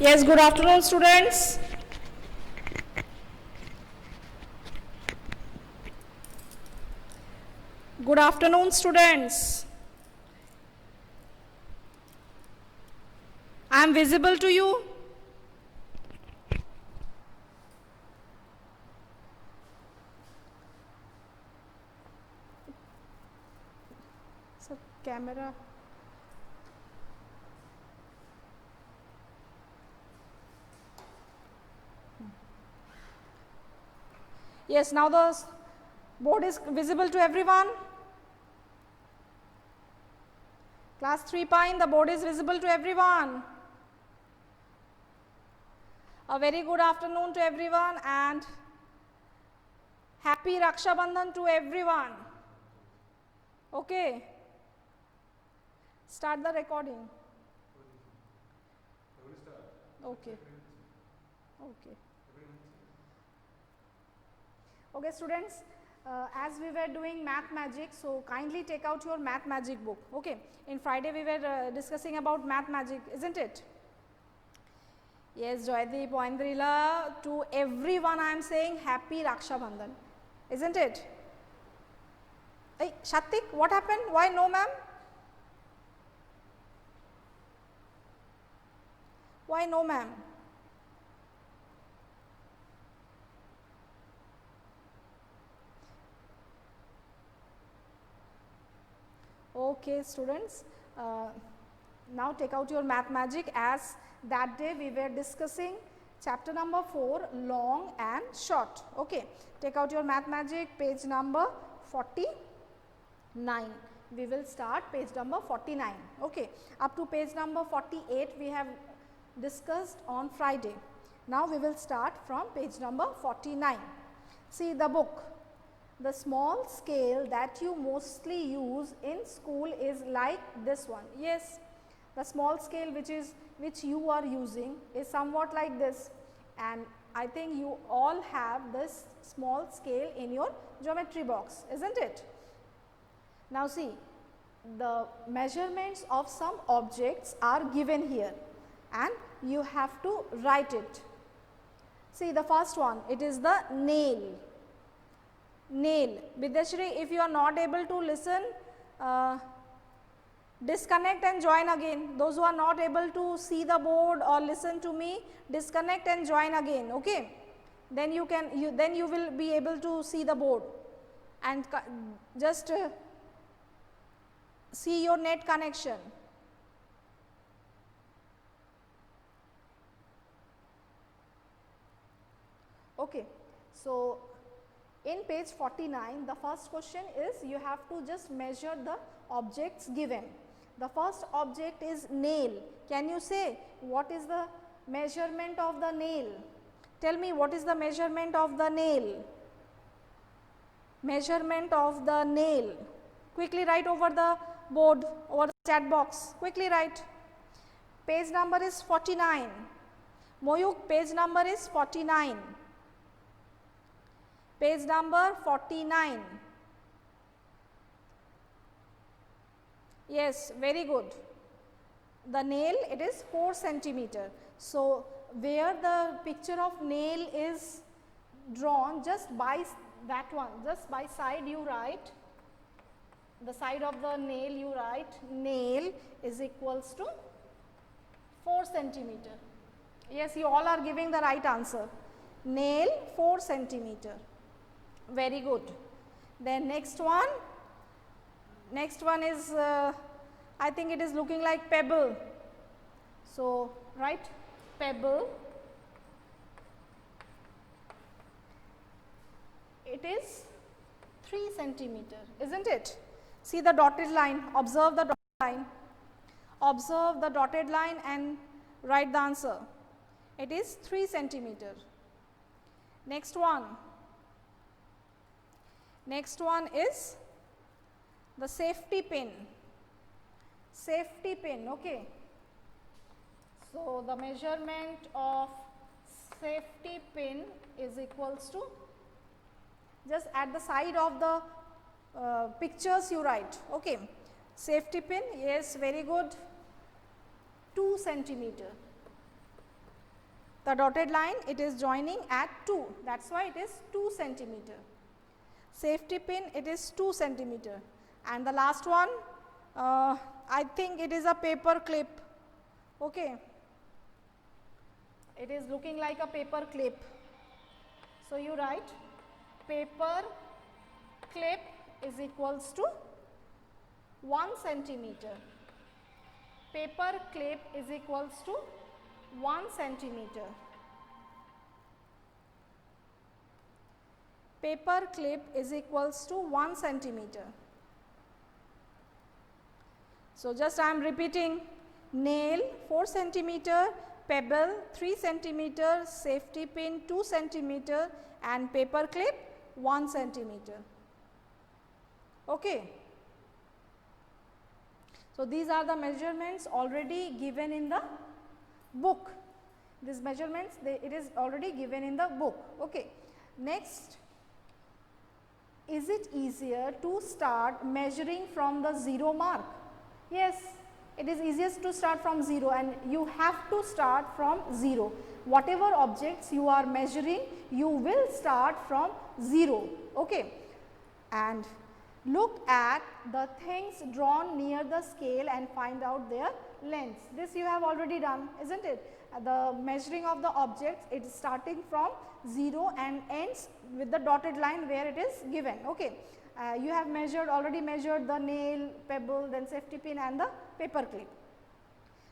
Yes, good afternoon, students. Good afternoon, students. I am visible to you. So, camera. Yes, now the board is visible to everyone. Class 3 Pine, the board is visible to everyone. A very good afternoon to everyone and happy Raksha Bandhan to everyone. Okay. Start the recording. Okay. Okay. Okay, students, as we were doing math magic, so kindly take out your math magic book. Okay. In Friday we were discussing about math magic, isn't it? Yes, Joydeep, Poindrila, to everyone I am saying happy Raksha Bandhan, isn't it? Hey, Shatik, what happened? Why no, ma'am? Why no, ma'am? Okay, students, now take out your math magic. As that day we were discussing chapter number 4, long and short. Okay, take out your math magic, page number 49. We will start page number 49. Okay, up to page number 48 we have discussed on Friday. Now we will start from page number 49. See the book. The small scale that you mostly use in school is like this one. Yes, the small scale which you are using is somewhat like this, and I think you all have this small scale in your geometry box, isn't it? Now see, the measurements of some objects are given here and you have to write it. See the first one, it is the nail. Nail. Vidyashri, if you are not able to listen, disconnect and join again. Those who are not able to see the board or listen to me, disconnect and join again. Okay. Then you will be able to see the board and just see your net connection. Okay. So in page 49, the first question is you have to just measure the objects given. The first object is nail. Can you say what is the measurement of the nail? Tell me what is the measurement of the nail? Measurement of the nail. Quickly write over the board, over the chat box. Quickly write. Page number is 49. Moyuk, page number is 49. Page number 49. Yes, very good. The nail, it is 4 centimeter. So, where the picture of nail is drawn, just by that one, just by side you write, the side of the nail you write, nail is equals to 4 centimeter. Yes, you all are giving the right answer. Nail 4 centimeter. Very good. Then next one is I think it is looking like pebble. So write pebble. It is 3 centimeter, isn't it? See the dotted line, observe the dotted line. Observe the dotted line and write the answer. It is 3 centimeter. Next one. Next one is the safety pin. Safety pin, okay. So, the measurement of safety pin is equals to, just at the side of the pictures you write, okay. Safety pin, yes, very good, 2 centimeter. The dotted line, it is joining at 2, that is why it is 2 centimeter. Safety pin, it is 2 centimeter. And the last one, I think it is a paper clip. Okay. It is looking like a paper clip. So, you write paper clip is equals to 1 centimeter. Paper clip is equals to 1 centimeter. Paper clip is equals to 1 centimeter. So, just I am repeating: nail 4 centimeter, pebble 3 centimeter, safety pin 2 centimeter and paper clip 1 centimeter. Okay. So, these are the measurements already given in the book. These measurements, it is already given in the book. Okay. Next, is it easier to start measuring from the 0 mark? Yes, it is easiest to start from 0, and you have to start from 0. Whatever objects you are measuring, you will start from 0. Okay. And look at the things drawn near the scale and find out their lengths. This you have already done, isn't it? The measuring of the objects, it is starting from 0 and ends with the dotted line where it is given. Okay. You have already measured the nail, pebble, then safety pin and the paper clip.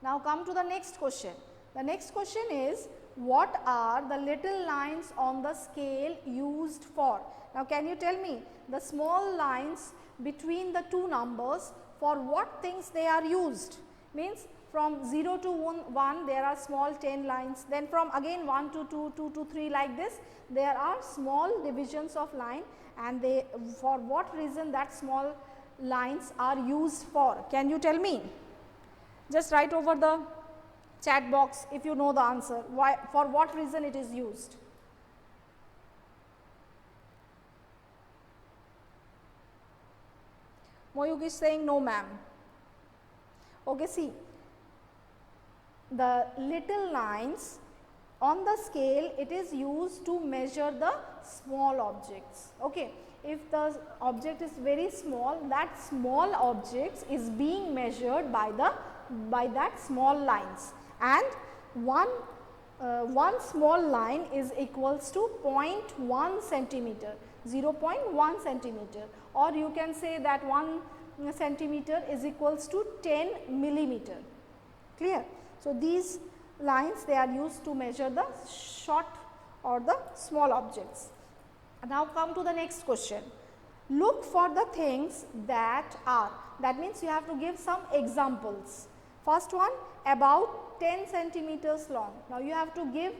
Now, come to the next question. The next question is, what are the little lines on the scale used for? Now, can you tell me the small lines between the two numbers, for what things they are used? Means from 0 to 1 there are small 10 lines, then from again 1 to 2, 2 to 3, like this there are small divisions of line, and they, for what reason that small lines are used for? Can you tell me? Just write over the chat box if you know the answer, why, for what reason it is used. Moyuk is saying no ma'am. Okay, see, the little lines on the scale, it is used to measure the small objects. Okay. If the object is very small, that small objects is being measured by that small lines, and one small line is equals to 0.1 centimeter, 0.1 centimeter, or you can say that 1 centimeter is equals to 10 millimeter. Clear? So, these lines, they are used to measure the short or the small objects. Now, come to the next question. Look for the things that are, that means you have to give some examples. First one, about 10 centimeters long. Now, you have to give,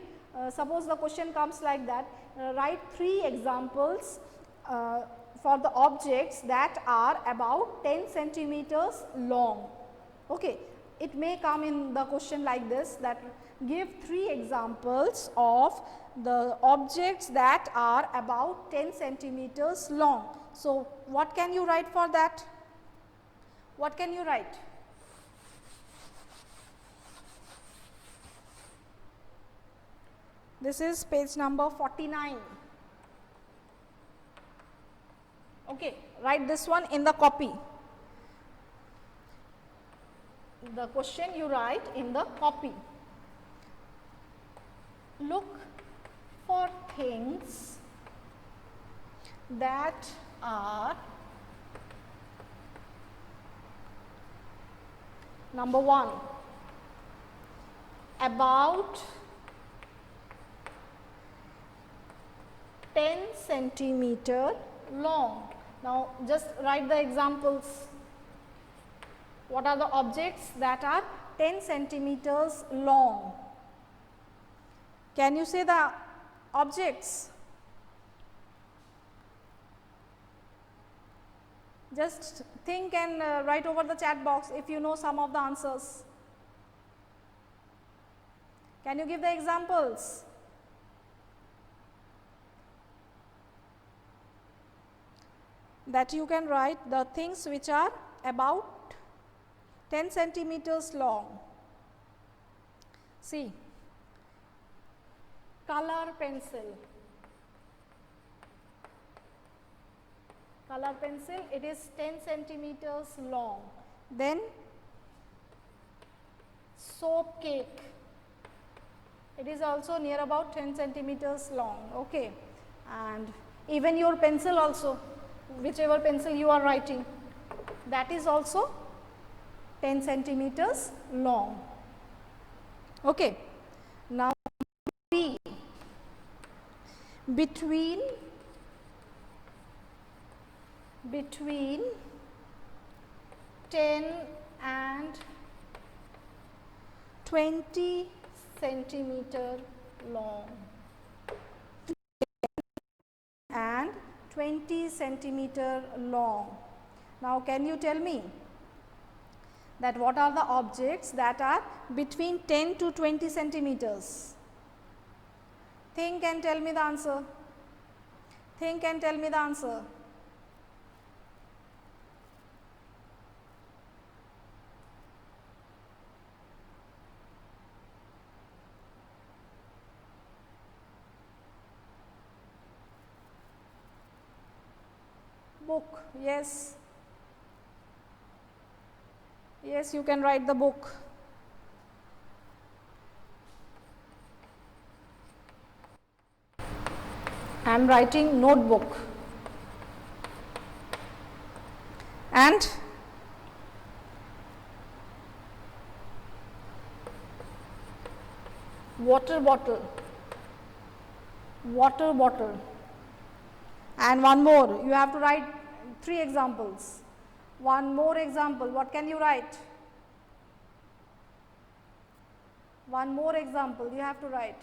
suppose the question comes like that, write 3 examples for the objects that are about 10 centimeters long. Okay. It may come in the question like this, that give 3 examples of the objects that are about 10 centimeters long. So, what can you write for that? What can you write? This is page number 49. Okay, write this one in the copy. The question you write in the copy. Look for things that are, number 1, about 10 centimeter long. Now, just write the examples. What are the objects that are 10 centimeters long? Can you say the objects? Just think and write over the chat box if you know some of the answers. Can you give the examples? That you can write the things which are about 10 centimeters long. See, color pencil. Color pencil, it is 10 centimeters long. Then soap cake, it is also near about 10 centimeters long. Okay. And even your pencil also, whichever pencil you are writing, that is also 10 centimeters long. Okay. Now, B, between 10 and 20 centimeter long, and 20 centimeter long. Now, can you tell me that what are the objects that are between 10 to 20 centimeters? Think and tell me the answer. Think and tell me the answer. Book, yes. Yes, you can write the book. I am writing notebook. And water bottle. Water bottle. And one more, you have to write 3 examples. One more example, what can you write? One more example you have to write.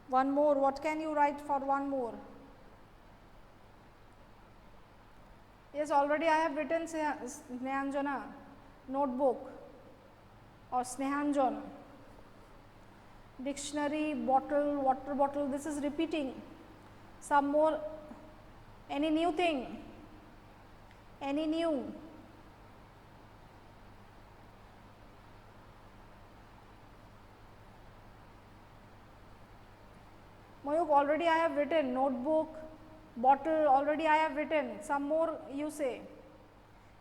One more, what can you write for one more? Yes, already I have written Snehanjana, notebook, or Snehanjan. Dictionary, bottle, water bottle, this is repeating. Some more, any new thing? Any new? Mayuk, already I have written notebook, bottle, already I have written. Some more you say.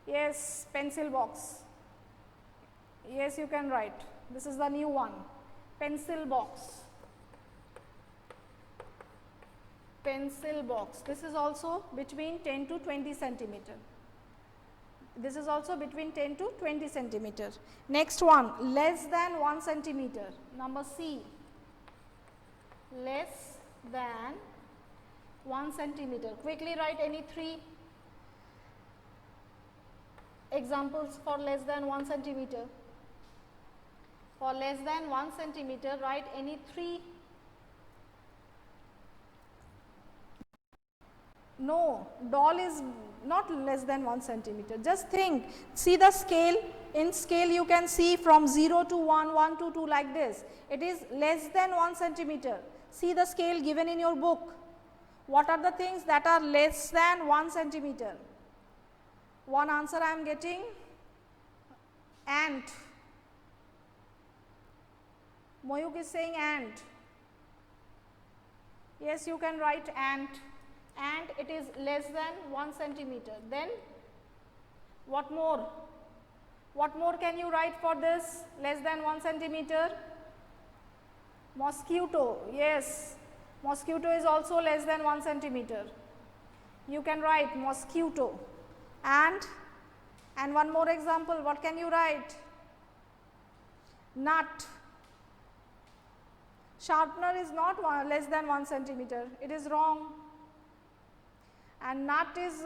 Yes, pencil box. Yes, you can write. This is the new one. Pencil box. Pencil box. This is also between 10 to 20 centimeter. This is also between 10 to 20 centimeter. Next one, less than 1 centimeter. Number C. Less than 1 centimeter. Quickly write any 3 examples for less than 1 centimeter. For less than 1 centimeter, write any 3. No, doll is not less than 1 centimeter. Just think, see the scale. In scale you can see from 0 to 1, 1 to 2 like this. It is less than 1 centimeter. See the scale given in your book. What are the things that are less than 1 centimeter? One answer I am getting, ant. Moyuk is saying ant. Yes, you can write ant. And it is less than 1 centimeter. Then what more? What more can you write for this less than 1 centimeter? Mosquito. Yes, mosquito is also less than 1 centimeter. You can write mosquito. And one more example, what can you write? Nut. Sharpener is not less than 1 centimeter. It is wrong. And nut is,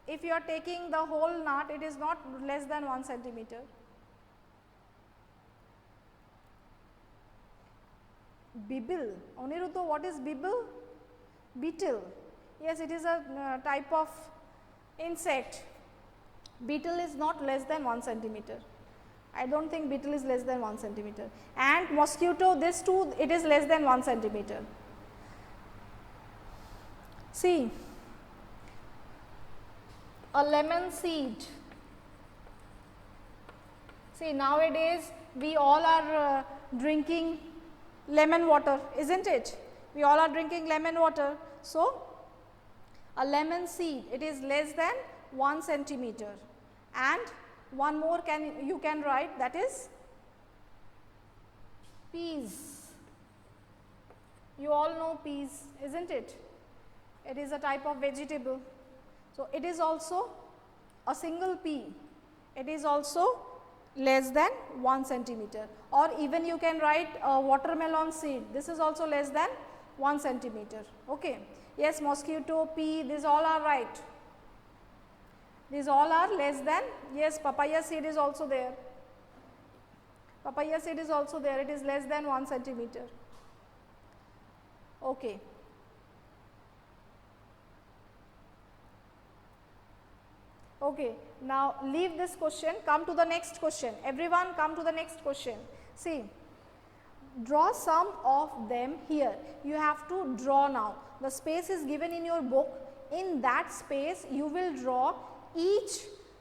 if you are taking the whole nut, it is not less than 1 centimeter. Bibble. Aniruddha, what is bibble? Beetle. Yes, it is a type of insect. Beetle is not less than 1 centimeter. I don't think beetle is less than 1 centimeter. And mosquito, this too, it is less than 1 centimeter. See, a lemon seed. See, nowadays we all are drinking lemon water, isn't it? We all are drinking lemon water. So, a lemon seed, it is less than 1 centimeter, and one more you can write, that is peas. You all know peas, isn't it? It is a type of vegetable. So, it is also a single pea, it is also less than 1 centimeter, or even you can write a watermelon seed, this is also less than 1 centimeter. Okay. Yes, mosquito, pea, these all are right. These all are less than, yes, papaya seed is also there. Papaya seed is also there, it is less than 1 centimeter. Okay. Okay. Now, leave this question, come to the next question. Everyone come to the next question. See, draw some of them here. You have to draw now. The space is given in your book. In that space, you will draw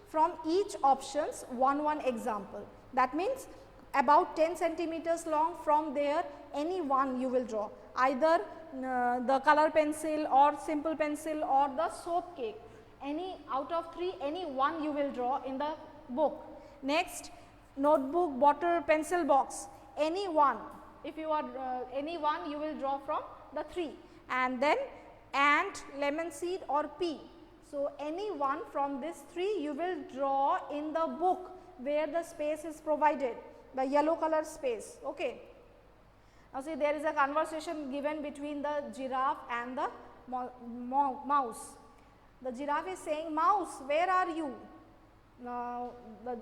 from each options one example. That means, about 10 centimeters long, from there any one you will draw, either the color pencil or simple pencil or the soap cake. Any out of 3, any one you will draw in the book. Next, notebook, bottle, pencil box, any one. If you are any one you will draw from the 3, and then ant, lemon seed or pea. So, any one from this 3 you will draw in the book where the space is provided, the yellow color space. Okay. Now, see, there is a conversation given between the giraffe and the mouse. The giraffe is saying, mouse, where are you? Now,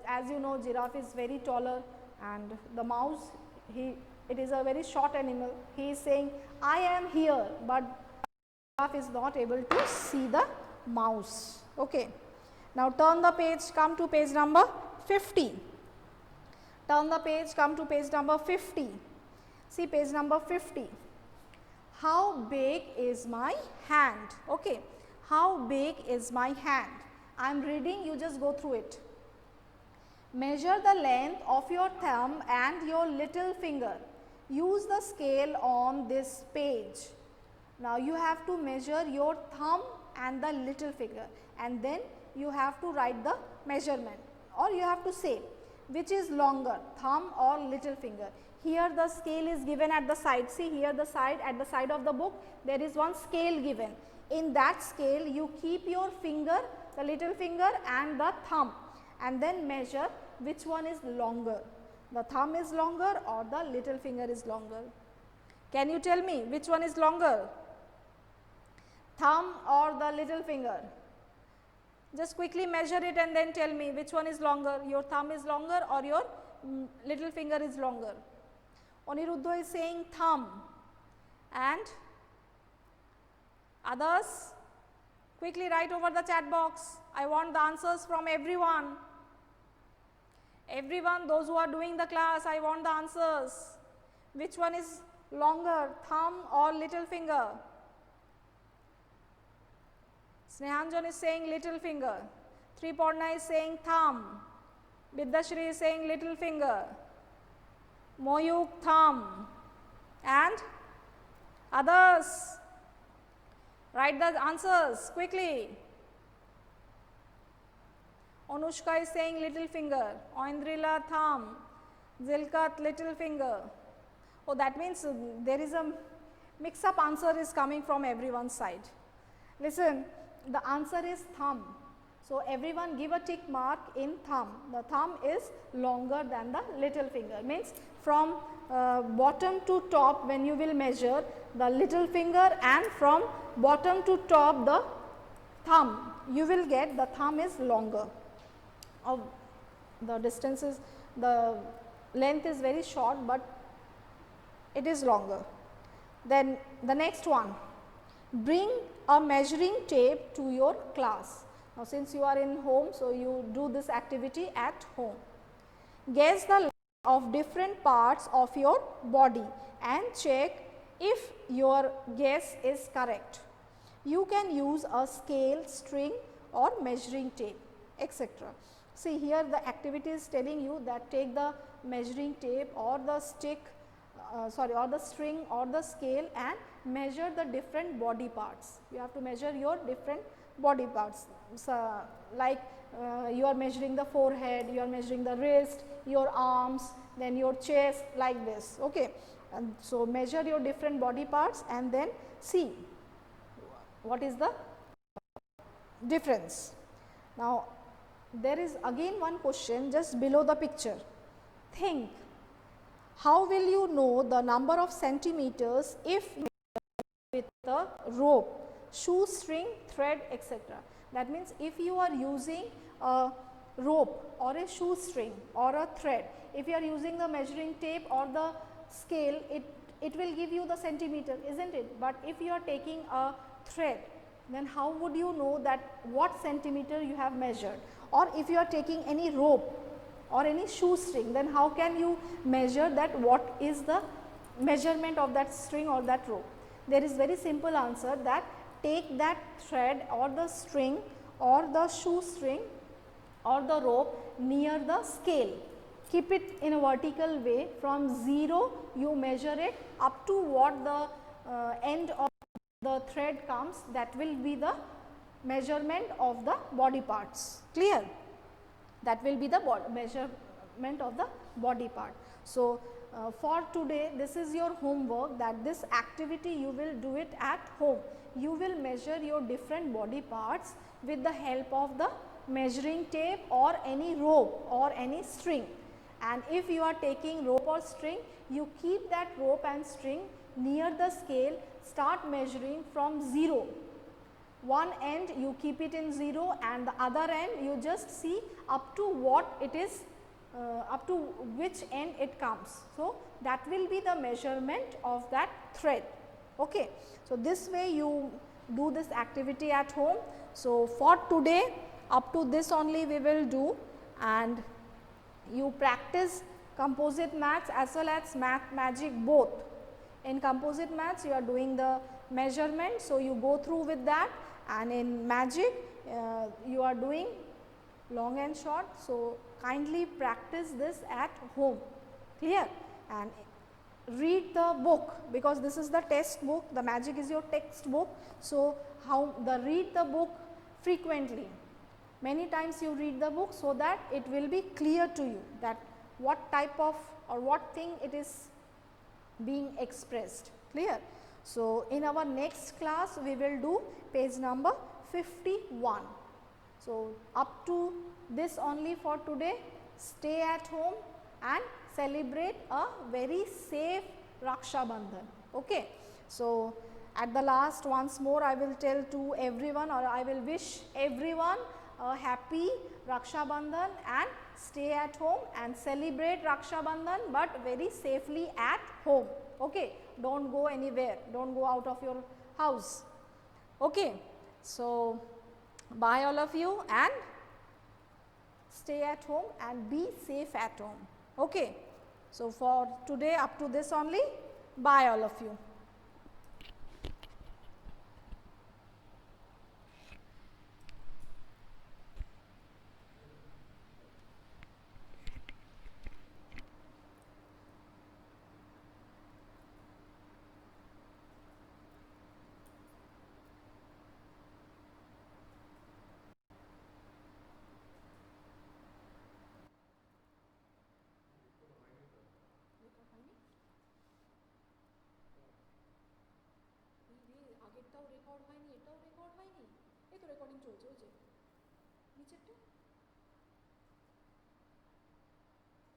as you know, giraffe is very taller, and the mouse, it is a very short animal. He is saying, I am here, but giraffe is not able to see the mouse. Okay. Now, turn the page, come to page number 50. Turn the page, come to page number 50. See page number 50. How big is my hand? Okay. How big is my hand? I am reading, you just go through it. Measure the length of your thumb and your little finger. Use the scale on this page. Now, you have to measure your thumb and the little finger, and then you have to write the measurement, or you have to say which is longer, thumb or little finger. Here the scale is given at the side. See here the side, at the side of the book there is one scale given. In that scale you keep your finger, the little finger and the thumb, and then measure which one is longer, the thumb is longer or the little finger is longer. Can you tell me which one is longer, thumb or the little finger? Just quickly measure it and then tell me which one is longer, your thumb is longer or your little finger is longer. Aniruddha is saying thumb, and others quickly write over the chat box. I want the answers from everyone. Everyone, those who are doing the class, I want the answers. Which one is longer, thumb or little finger? Snehanjan is saying little finger. Triporna is saying thumb. Vidyashri is saying little finger. Moyuk thumb, and others write the answers quickly. Anushka is saying little finger, Oindrila thumb, Zilkat little finger. Oh, that means there is a mix up answer is coming from everyone's side. Listen, the answer is thumb. So, everyone give a tick mark in thumb. The thumb is longer than the little finger, means from bottom to top when you will measure the little finger, and from bottom to top the thumb, you will get the thumb is longer. The distance is, the length is very short, but it is longer. Then the next one, bring a measuring tape to your class. Now, since you are in home, so you do this activity at home. Guess the length of different parts of your body and check if your guess is correct. You can use a scale, string or measuring tape, etc. See here the activity is telling you that take the measuring tape or the stick or the string or the scale and measure the different body parts. You have to measure your different body parts. So, like you are measuring the forehead, you are measuring the wrist, your arms, then your chest, like this. Okay. And so, measure your different body parts and then see what is the difference. Now, there is again one question just below the picture. Think, how will you know the number of centimeters if with a rope, shoestring, thread, etc. That means, if you are using a rope or a shoestring or a thread, if you are using the measuring tape or the scale, it will give you the centimeter, isn't it? But if you are taking a thread, then how would you know that what centimeter you have measured? Or if you are taking any rope or any shoestring, then how can you measure that what is the measurement of that string or that rope? There is very simple answer, that take that thread or the string or the shoestring or the rope near the scale. Keep it in a vertical way, from 0 you measure it up to what the end of the thread comes, that will be the measurement of the body parts. Clear? That will be the measurement of the body part. So, for today this is your homework, that this activity you will do it at home. You will measure your different body parts with the help of the measuring tape or any rope or any string. And if you are taking rope or string, you keep that rope and string near the scale, start measuring from 0. One end you keep it in 0 and the other end you just see up to what it is, up to which end it comes. So, that will be the measurement of that thread. Okay. So, this way you do this activity at home. So, for today up to this only we will do, and you practice composite maths as well as magic both. In composite maths you are doing the measurement, so you go through with that, and in magic you are doing long and short. So, kindly practice this at home. Clear? And read the book, because this is the test book, the magic is your textbook. So, read the book frequently, many times you read the book, so that it will be clear to you that what type of or what thing it is being expressed. Clear? So, in our next class we will do page number 51. So, up to this only for today. Stay at home and celebrate a very safe Raksha Bandhan. Okay. So, at the last once more I will tell to everyone, or I will wish everyone a happy Raksha Bandhan, and stay at home and celebrate Raksha Bandhan, but very safely at home. Okay. Do not go anywhere, do not go out of your house. Okay. So, bye all of you, and stay at home and be safe at home. Okay. So, for today up to this only. Bye all of you. আগেরটাও record হয়নি, এটাও record হয়নি, এই তো recording চলছে, ওই যে নিচেরটা।